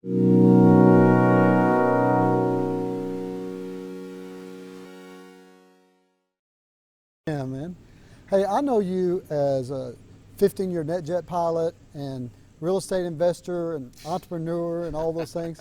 Yeah, man. Hey, I know you as a 15-year NetJet pilot and real estate investor and entrepreneur and all those things,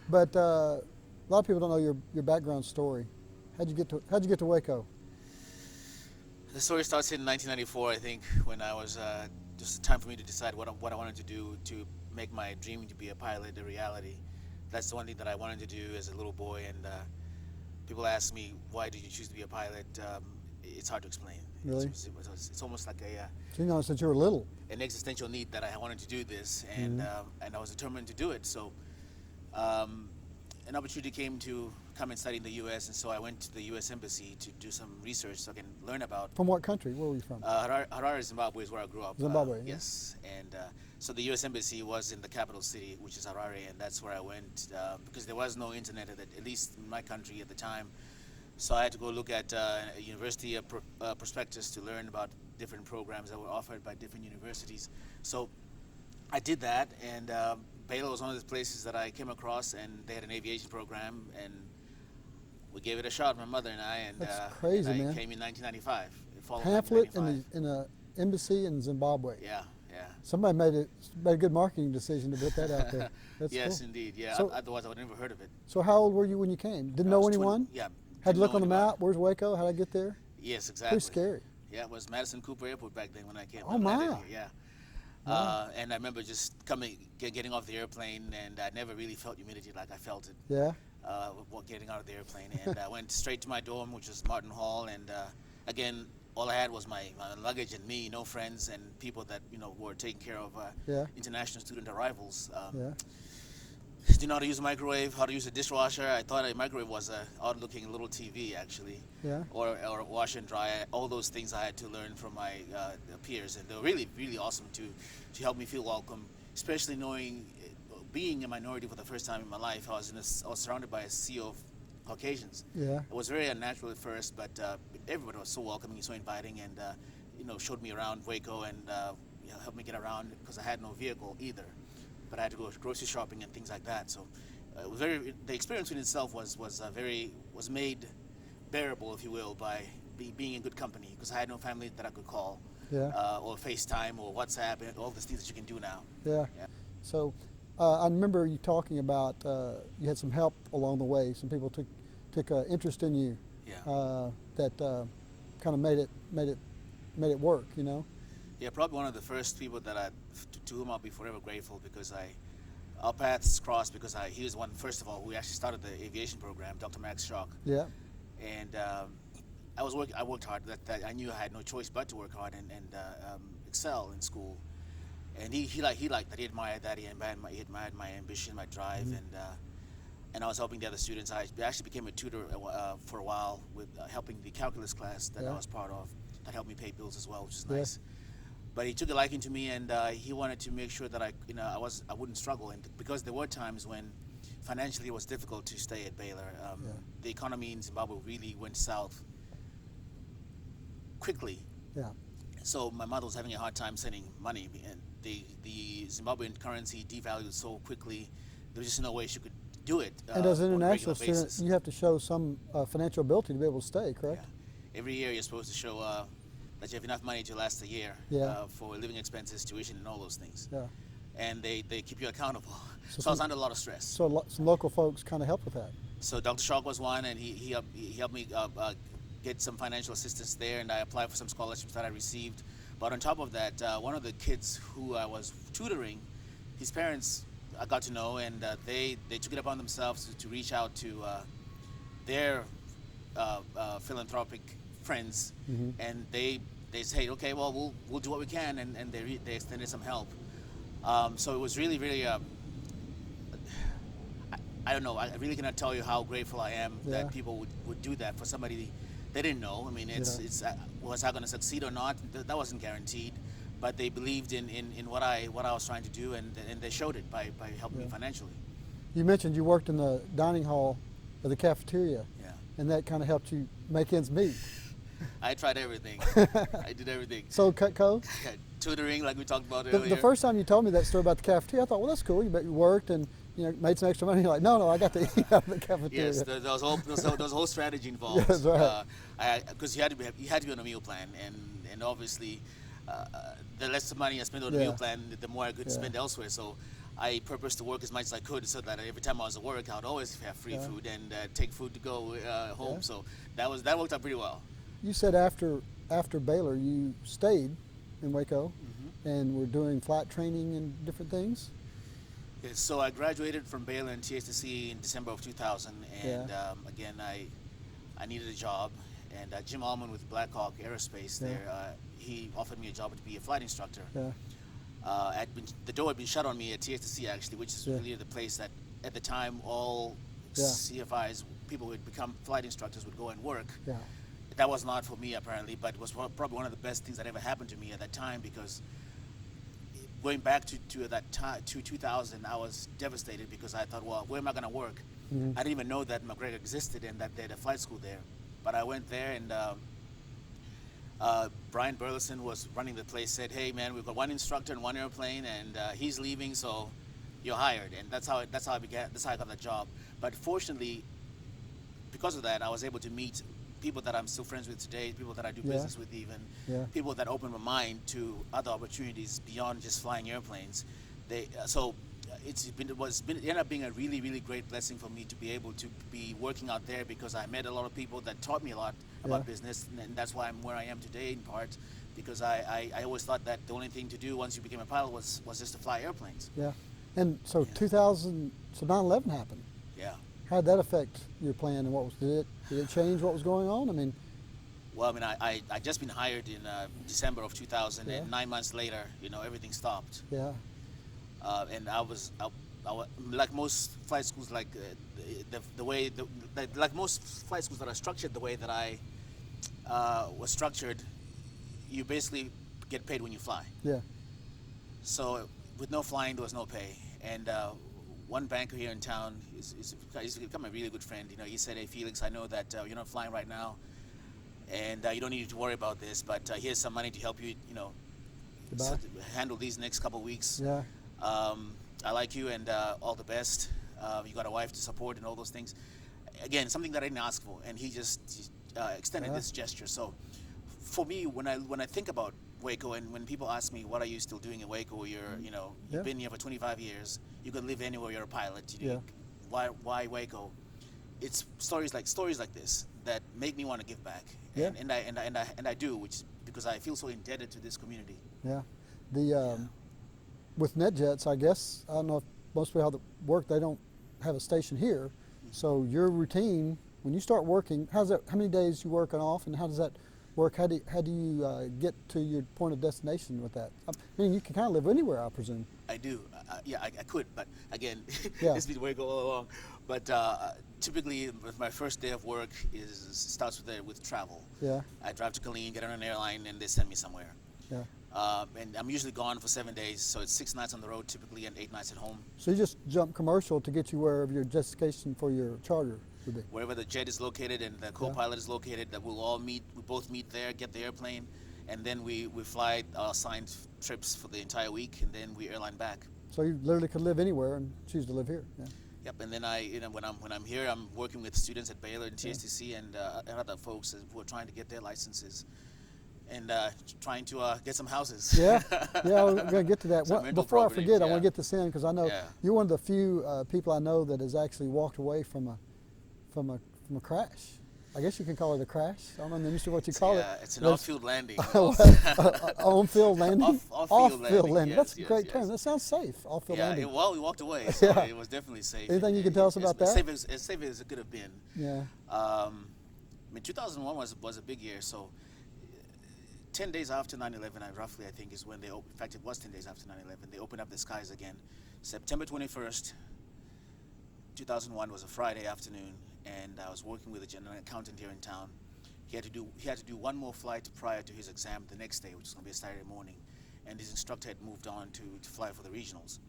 but a lot of people don't know your background story. How'd you get to Waco? The story starts in 1994, I think, when I was just time for me to decide what I wanted to do to make my dream to be a pilot a reality. That's the one thing that I wanted to do as a little boy, and people ask me, why did you choose to be a pilot? It's hard to explain. Really? It's almost like So you know since you were little. an existential need that I wanted to do this, and and I was determined to do it. So an opportunity came to come and study in the U.S., and so I went to the U.S. Embassy to do some research so I can learn about. From what country? Where were you from? Harare, Zimbabwe is where I grew up. Zimbabwe. Yeah. Yes, and so the U.S. Embassy was in the capital city, which is Harare, and that's where I went because there was no internet at least in my country at the time. So I had to go look at a university prospectus to learn about different programs that were offered by different universities. So I did that, and Baylor was one of the places that I came across, and they had an aviation program, and we gave it a shot, my mother and I, and, That's crazy, and I man. came in 1995. Pamphlet in an embassy in Zimbabwe. Yeah, yeah. Somebody made a good marketing decision to put that out there. That's Yes, cool. indeed. Yeah. So- Otherwise, I would never heard of it. So how old were you when you came? Didn't I know was 20 anyone? Yeah. Had to didn't look know on the anyone. map. Where's Waco? How'd I get there? Yes, exactly. Pretty scary. Yeah, it was Madison Cooper Airport back then when I came. Oh, when I my. did it, yeah. Wow. And I remember just getting off the airplane, and I never really felt humidity like I felt it. Yeah. Getting out of the airplane, and I went straight to my dorm, which was Martin Hall, and again, all I had was my luggage and me, no friends and people that were taking care of Yeah. international student arrivals. Yeah. Didn't know how to use a microwave, how to use a dishwasher. I thought a microwave was a odd-looking little TV, actually. Yeah. Or wash and dry. All those things I had to learn from my peers, and they were really, really awesome to help me feel welcome, especially knowing, being a minority for the first time in my life. I was surrounded by a sea of Caucasians. Yeah. It was very unnatural at first, but everybody was so welcoming, so inviting, and showed me around Waco and helped me get around because I had no vehicle either. But I had to go grocery shopping and things like that. So it was the experience in itself was made bearable, if you will, by being in good company, because I had no family that I could call, Yeah. or FaceTime or WhatsApp, and all these things that you can do now. Yeah. Yeah. So I remember you talking about you had some help along the way. Some people took interest in you. Yeah. That kind of made it work. Yeah, probably one of the first people that to whom I'll be forever grateful, because our paths crossed because he was one, first of all, who actually started the aviation program, Dr. Max Schock. Yeah. And I worked hard. That I knew I had no choice but to work hard and excel in school. And he liked that. He admired that. He admired my ambition, my drive, and I was helping the other students. I actually became a tutor for a while with helping the calculus class that I was part of. That helped me pay bills as well, which is nice. But he took a liking to me, and he wanted to make sure that I wouldn't struggle. And because there were times when financially it was difficult to stay at Baylor. The economy in Zimbabwe really went south quickly. Yeah. So my mother was having a hard time sending money, and the Zimbabwean currency devalued so quickly. There was just no way she could do it. And as an on a international regular student, basis. you have to show some financial ability to be able to stay, correct? Yeah. Every year you're supposed to show that you have enough money to last a year for living expenses, tuition, and all those things. Yeah. And they keep you accountable. So I was under a lot of stress. So some local folks kind of helped with that. So Dr. Schock was one, and he helped me get some financial assistance there, and I applied for some scholarships that I received. But on top of that, one of the kids who I was tutoring, his parents I got to know, and they took it upon themselves to reach out to their philanthropic friends, and they said, okay, well we'll do what we can, and they extended some help. So it was really, really. I don't know. I really cannot tell you how grateful I am that people would do that for somebody they didn't know. I mean, was I going to succeed or not? That wasn't guaranteed, but they believed in what I was trying to do, and they showed it by helping me financially. You mentioned you worked in the dining hall of the cafeteria, and that kind of helped you make ends meet. I tried everything. I did everything. So Cutco? tutoring like we talked about The earlier. first time you told me that story about the cafeteria, I thought, well, that's cool. You bet you worked and made some extra money. You're like, no, I got to eat out of the cafeteria. Yes, there was a whole strategy involved. That's right. Because you had to be on a meal plan, and obviously, the less money I spent on the Yeah. meal plan, the more I could Yeah. spend elsewhere. So I purposed to work as much as I could, so that every time I was at work, I would always have free Yeah. food and take food to go home. Yeah. So that worked out pretty well. You said after Baylor, you stayed in Waco Mm-hmm. and were doing flight training and different things. Yeah, so I graduated from Baylor and TSTC in December of 2000, and Yeah. again I needed a job, and Jim Allman with Blackhawk Aerospace Yeah. there, he offered me a job to be a flight instructor. Yeah. The door had been shut on me at TSTC actually, which is Yeah. really the place that at the time all Yeah. CFIs, people who had become flight instructors, would go and work. Yeah. That was not for me apparently, but it was probably one of the best things that ever happened to me at that time, because going back to that time, to 2000, I was devastated because I thought, well, where am I going to work? Mhm. I didn't even know that McGregor existed and that they had a flight school there. But I went there, and Brian Burleson was running the place, said, hey man, we've got one instructor and one airplane, and he's leaving, so you're hired. And that's how I got that job. But fortunately, because of that, I was able to meet people that I'm still friends with today, people that I do Yeah. business with even, Yeah. people that opened my mind to other opportunities beyond just flying airplanes. It ended up being a really, really great blessing for me to be able to be working out there, because I met a lot of people that taught me a lot about Yeah. business, and that's why I'm where I am today in part, because I always thought that the only thing to do once you became a pilot was just to fly airplanes. Yeah. And so Yeah. 2000, so 9/11 happened. Yeah. How did that affect your plan, and did it change what was going on? I mean, Well, I mean, I just been hired in December of 2000, Yeah. and 9 months later, everything stopped. yeah. And I was like most flight schools, like like most flight schools that are structured the way that I was structured, you basically get paid when you fly. Yeah. So with no flying, there was no pay. And one banker here in town he's become a really good friend. He said, hey Felix, I know that you're not flying right now, and you don't need to worry about this, but here's some money to help you, Goodbye. handle these next couple of weeks. Yeah. I like you, and all the best. You got a wife to support and all those things. Again, something that I didn't ask for, and he just extended Yeah. this gesture. So for me, when I think about Waco, and when people ask me, what are you still doing in Waco? You've Yeah. been here for 25 years. You could live anywhere. You're a pilot. Yeah. Why Waco? It's stories like this that make me want to give back. Yeah. And I do, which because I feel so indebted to this community. Yeah. With NetJets, I guess, I don't know if most people how that work, they don't have a station here. So your routine, when you start working, how many days you working off, and how does that work? How do you get to your point of destination with that? I mean, you can kind of live anywhere, I presume. I do. I could, but again, Yeah. it's been Waco all along. But typically, my first day of work starts with travel. Yeah. I drive to Killeen, get on an airline, and they send me somewhere. Yeah. And I'm usually gone for 7 days, so it's 6 nights on the road typically, and 8 nights at home. So you just jump commercial to get you wherever your destination for your charter would be. Wherever the jet is located and the co-pilot is located, that we'll all meet. We both meet there, get the airplane, and then we fly our assigned trips for the entire week, and then we airline back. So you literally could live anywhere and choose to live here. Yeah. Yep, and then when I'm here, I'm working with students at Baylor and TSTC and other folks who are trying to get their licenses, and trying to get some houses. Yeah, yeah, we're going to get to that. Some rental Before I properties, forget, I yeah. want to get this in because I know Yeah. you're one of the few people I know that has actually walked away from a crash. I guess you can call it a crash. I don't know the industry what you call it. It's an But off-field landing. On-field landing. Off-field landing, That's yes, a great yes, term. yes. That sounds safe. Off-field Yeah, landing. well, we walked away, so Yeah. it was definitely safe. Anything you can tell us about that? As safe as it could have been. Yeah. I mean, 2001 was a big year. So 10 days after 9/11, I think, is when they opened. In fact, it was 10 days after 9/11. They opened up the skies again. September 21st, 2001 was a Friday afternoon, and I was working with a general accountant here in town. He had to do one more flight prior to his exam the next day, which was going to be a Saturday morning, and his instructor had moved on to fly for the regionals.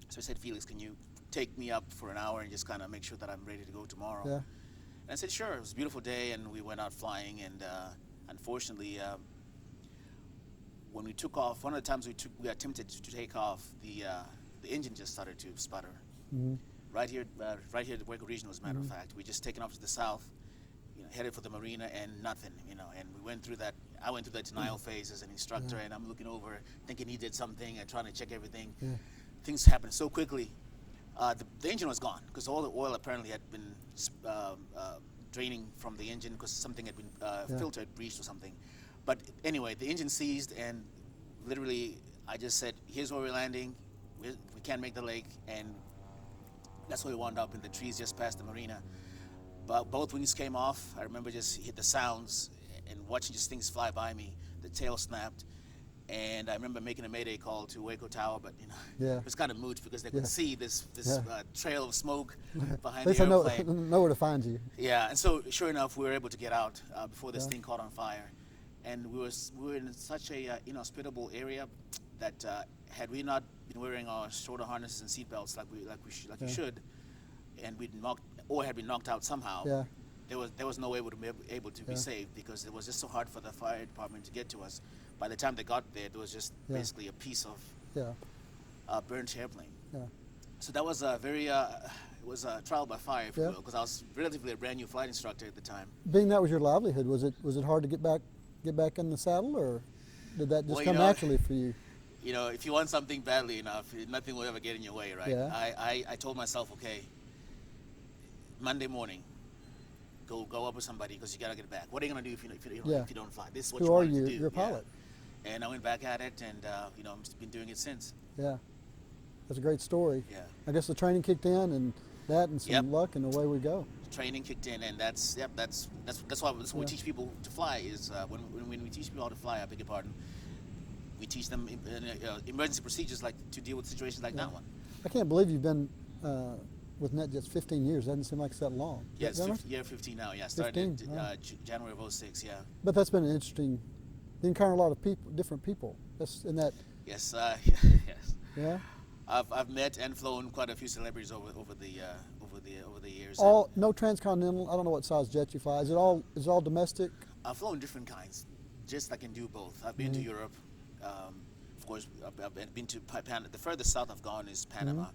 So he said, Felix, can you take me up for an hour and just kind of make sure that I'm ready to go tomorrow? Yeah. And I said, sure. It was a beautiful day, and we went out flying, and unfortunately, when we took off, one of the times we attempted to take off, the engine just started to sputter. Mm-hmm. Right here at the Waco Regional, as a matter of fact. We just taken off to the south, headed for the marina, and nothing, and we went through that. I went through that denial phase as an instructor, and I'm looking over, thinking he did something and trying to check everything. Yeah. Things happened so quickly. The engine was gone because all the oil apparently had been draining from the engine because something had been filter had breached or something. But anyway, the engine seized, and literally I just said, here's where we're landing. We can't make the lake, and that's where we wound up in the trees just past the marina. But both wings came off. I remember just hit the sounds and watching just things fly by me. The tail snapped, and I remember making a mayday call to Waco Tower, but it was kind of moot because they could see this trail of smoke behind the airplane. Know where to find you. Yeah, and so sure enough, we were able to get out before this thing caught on fire, and we were in such a inhospitable area that had we not been wearing our shoulder harnesses and seatbelts like we should, and had been knocked out somehow, there was no way we would be able to be saved because it was just so hard for the fire department to get to us. By the time they got there, there was just basically a piece of burnt airplane. Yeah. So that was a very it was a trial by fire, if you will, because I was relatively a brand new flight instructor at the time. Being that was your livelihood, was it hard to get back in the saddle, or did that just come naturally for you? If you want something badly enough, nothing will ever get in your way, right? Yeah. I told myself, okay, Monday morning, go up with somebody because you gotta get back. What are you gonna do if you don't fly? This is what you wanted to do. You're a pilot. Yeah. And I went back at it, and I've been doing it since. Yeah, that's a great story. Yeah. I guess the training kicked in, and some luck, and away we go. Training kicked in, and that's why we teach people to fly. Is when we teach people how to fly, I beg your pardon, we teach them emergency procedures like to deal with situations like that one. I can't believe you've been with NetJets 15 years. Doesn't seem like it's that long. Yeah, it's 15 now. Yeah, started January of 06. Yeah. But that's been an interesting. You encounter a lot of people, different people. That's in that. Yes. Yes. Yeah. I've met and flown quite a few celebrities over the years. All no transcontinental. I don't know what size jet you fly. Is it all domestic? I've flown different kinds. Just I can do both. I've been to Europe. Of course, I've been to Panama. The furthest south I've gone is Panama.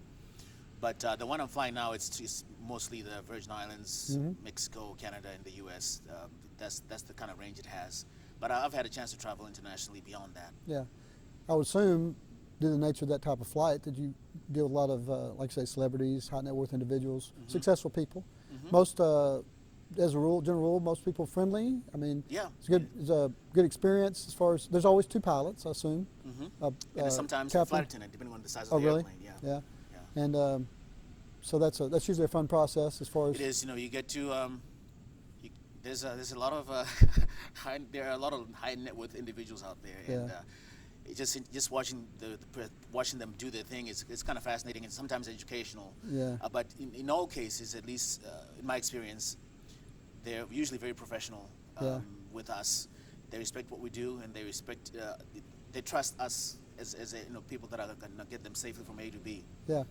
But the one I'm flying now, it's mostly the Virgin Islands, Mexico, Canada, and the U.S. That's the kind of range it has. But I've had a chance to travel internationally beyond that. Yeah, I would assume, due to the nature of that type of flight, that you deal with a lot of, like you say, celebrities, high net worth individuals, successful people. Most, as a rule, general rule, most people friendly. I mean, it's a good experience as far as there's always two pilots, I assume. And sometimes a flight attendant, depending on the size of the airplane. Yeah. And so that's usually a fun process as far as it is. You get to there's a lot of there are a lot of high net worth individuals out there, and just watching them do their thing is kind of fascinating and sometimes educational. Yeah. But in all cases, at least in my experience, they're usually very professional with us. They respect what we do, and they trust us as people that are going to get them safely from A to B. Yeah.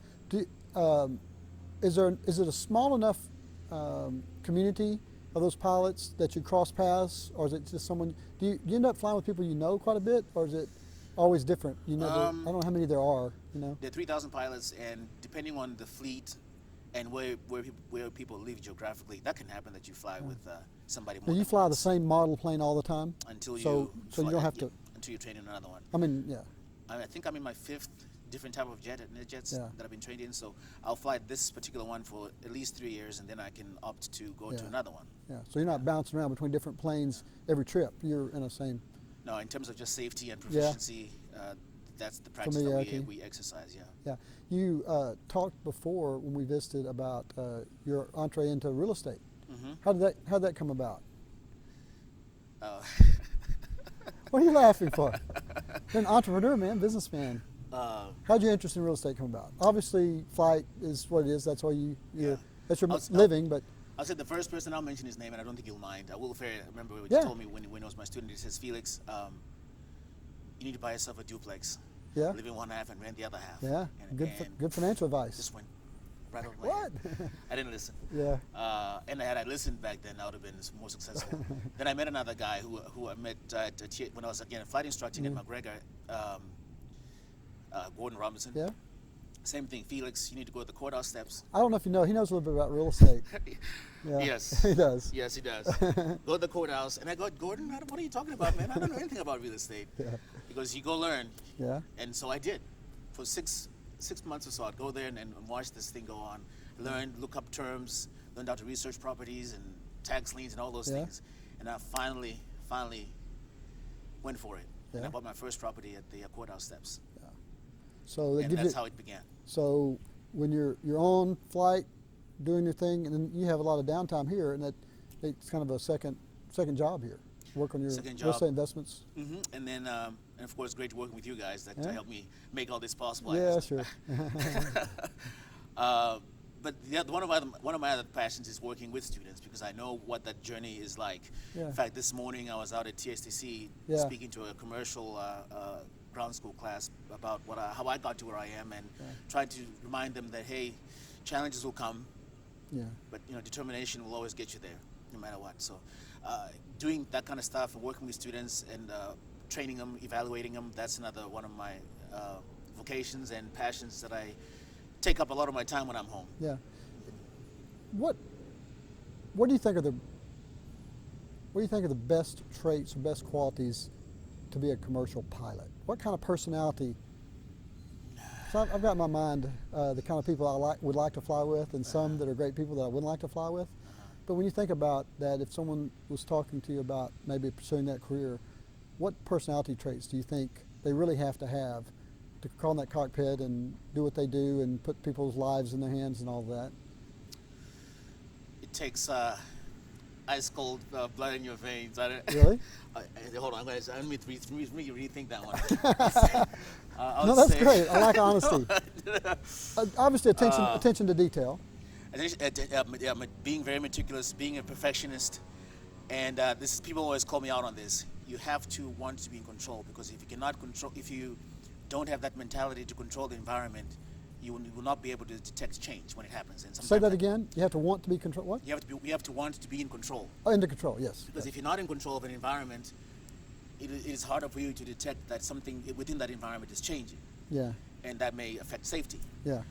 Is it a small enough community of those pilots that you cross paths, or is it just someone? Do you end up flying with people you know quite a bit, or is it always different? I don't know how many there are. There are 3,000 pilots, and depending on the fleet and where people live geographically, that can happen that you fly with somebody more. Do you fly the same model plane all the time? Until you don't have to. Until you train in another one. I mean, yeah. I think I'm in my 5th different type of NetJets that I've been trained in. So I'll fly this particular one for at least 3 years, and then I can opt to go to another one. Yeah. So you're not bouncing around between different planes every trip. You're in the same. No, in terms of just safety and proficiency, that's the practice that we exercise. Yeah. Yeah. You talked before when we visited about your entree into real estate. How did that come about? What are you laughing for? You're an entrepreneur, man, businessman. How'd your interest in real estate come about? Obviously, flight is what it is. That's why that's your living. But I'll say the first person, I'll mention his name, and I don't think you'll mind. I will. Remember what you told me when he was my student. He says, Felix, you need to buy yourself a duplex. Yeah. Live in one half and rent the other half. Yeah. Good financial advice. Just went right over my What? head. I didn't listen. Yeah. And had I listened back then, I would have been more successful. Then I met another guy who I met when I was again flight instructing at McGregor, Gordon Robinson. Yeah. Same thing, Felix. You need to go to the courthouse steps. I don't know if you know, he knows a little bit about real estate. Yeah. Yes. He does. Yes, he does. Go to the courthouse, and I go, Gordon, what are you talking about, man? I don't know anything about real estate. Yeah. Because you go learn. Yeah. And so I did. For six months or so, I'd go there and watch this thing go on. Learn, look up terms, learned how to research properties and tax liens and all those things. And I finally went for it. And I bought my first property at the courthouse steps. Yeah. So and that's how it began. So when you're on flight, doing your thing, and then you have a lot of downtime here, and it's kind of a second job here. Work on your real estate investments. Mm-hmm. And then, and of course, great working with you guys that helped me make all this possible. Yeah, sure. But one of my other passions is working with students because I know what that journey is like. Yeah. In fact, this morning I was out at TSTC speaking to a commercial ground school class about how I got to where I am and trying to remind them that, hey, challenges will come, but determination will always get you there, no matter what. So doing that kind of stuff and working with students and training them, evaluating them, that's another one of my vocations and passions that I take up a lot of my time when I'm home. Yeah. What do you think are the best traits or best qualities to be a commercial pilot? What kind of personality? So I've got in my mind the kind of people I would like to fly with, and some that are great people that I wouldn't like to fly with. But when you think about that, if someone was talking to you about maybe pursuing that career, what personality traits do you think they really have to crawl in that cockpit and do what they do and put people's lives in their hands and all that? It takes ice cold blood in your veins. Really? Hold on, let me rethink that one. No, that's great. I like honesty. Obviously, attention to detail. Being very meticulous, being a perfectionist, and people always call me out on this. You have to want to be in control, because if you don't have that mentality to control the environment, you will not be able to detect change when it happens. And say that again. You have to want to be control. What? You have to want to be in control. Oh, into control. Yes. Because if you're not in control of an environment, it is harder for you to detect that something within that environment is changing. Yeah. And that may affect safety. Yeah.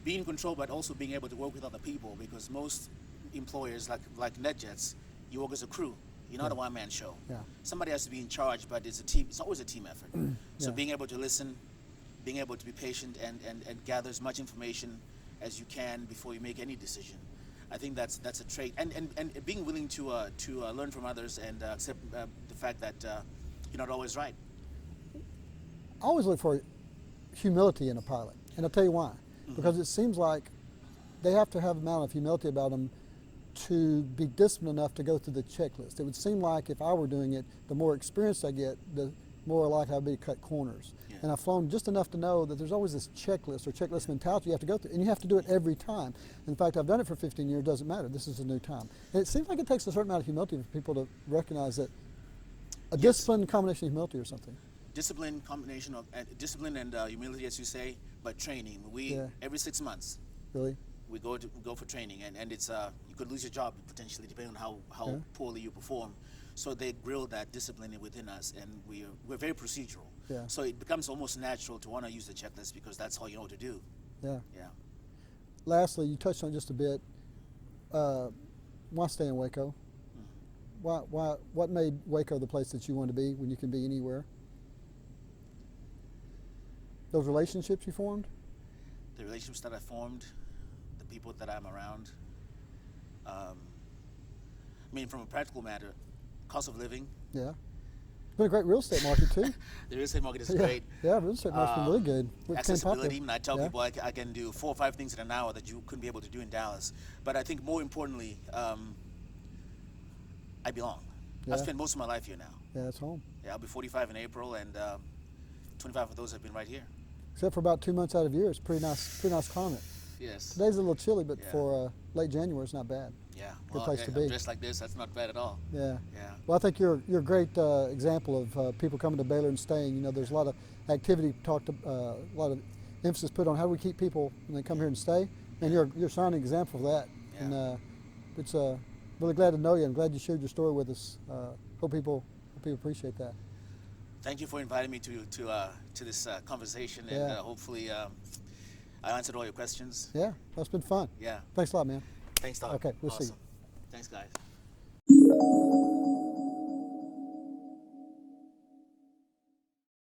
Being in control, but also being able to work with other people, because most employers, like NetJets, you work as a crew. You're not a one-man show. Yeah. Somebody has to be in charge, but it's a team. It's always a team effort. So being able to listen, being able to be patient and gather as much information as you can before you make any decision, I think that's a trait. And being willing to learn from others and accept the fact that you're not always right. I always look for humility in a pilot, and I'll tell you why. Because it seems like they have to have an amount of humility about them to be disciplined enough to go through the checklist. It would seem like if I were doing it, the more experience I get, the more likely I'd be to cut corners. Yeah. And I've flown just enough to know that there's always this checklist or checklist mentality you have to go through, and you have to do it every time. In fact, I've done it for 15 years, doesn't matter, this is a new time. And it seems like it takes a certain amount of humility for people to recognize that discipline combination of humility or something. Discipline combination of discipline and humility, as you say, but training. Every 6 months. Really? We go for training, and it's you could lose your job potentially depending on how poorly you perform. So they grill that discipline within us, and we're very procedural. Yeah. So it becomes almost natural to want to use the checklist because that's all you know what to do. Yeah. Yeah. Lastly, you touched on it just a bit. Why stay in Waco? What made Waco the place that you want to be when you can be anywhere? Those relationships you formed? The relationships that I formed, the people that I'm around. From a practical matter, cost of living. Yeah. It's been a great real estate market too. The real estate market is great. Yeah, real estate market's been really good. Accessibility. And I tell people I can do 4 or 5 things in an hour that you couldn't be able to do in Dallas. But I think more importantly, I belong. Yeah. I've spent most of my life here now. Yeah, it's home. Yeah, I'll be 45 in April, and 25 of those have been right here. Except for about 2 months out of the year, it's pretty nice climate. Yes. Today's a little chilly, but for late January, it's not bad. Yeah. Good place to be. Dressed like this, that's not bad at all. Yeah. Yeah. Well, I think you're a great example of people coming to Baylor and staying. You know, there's a lot of activity a lot of emphasis put on how do we keep people when they come here and stay. And you're a shining example of that. Yeah. And it's really glad to know you. I'm glad you shared your story with us. Hope people appreciate that. Thank you for inviting me to this conversation, and Yeah. hopefully I answered all your questions. Yeah, that's been fun. Yeah. Thanks a lot, man. Thanks, Todd. Okay, we'll see you. Awesome. Thanks, guys.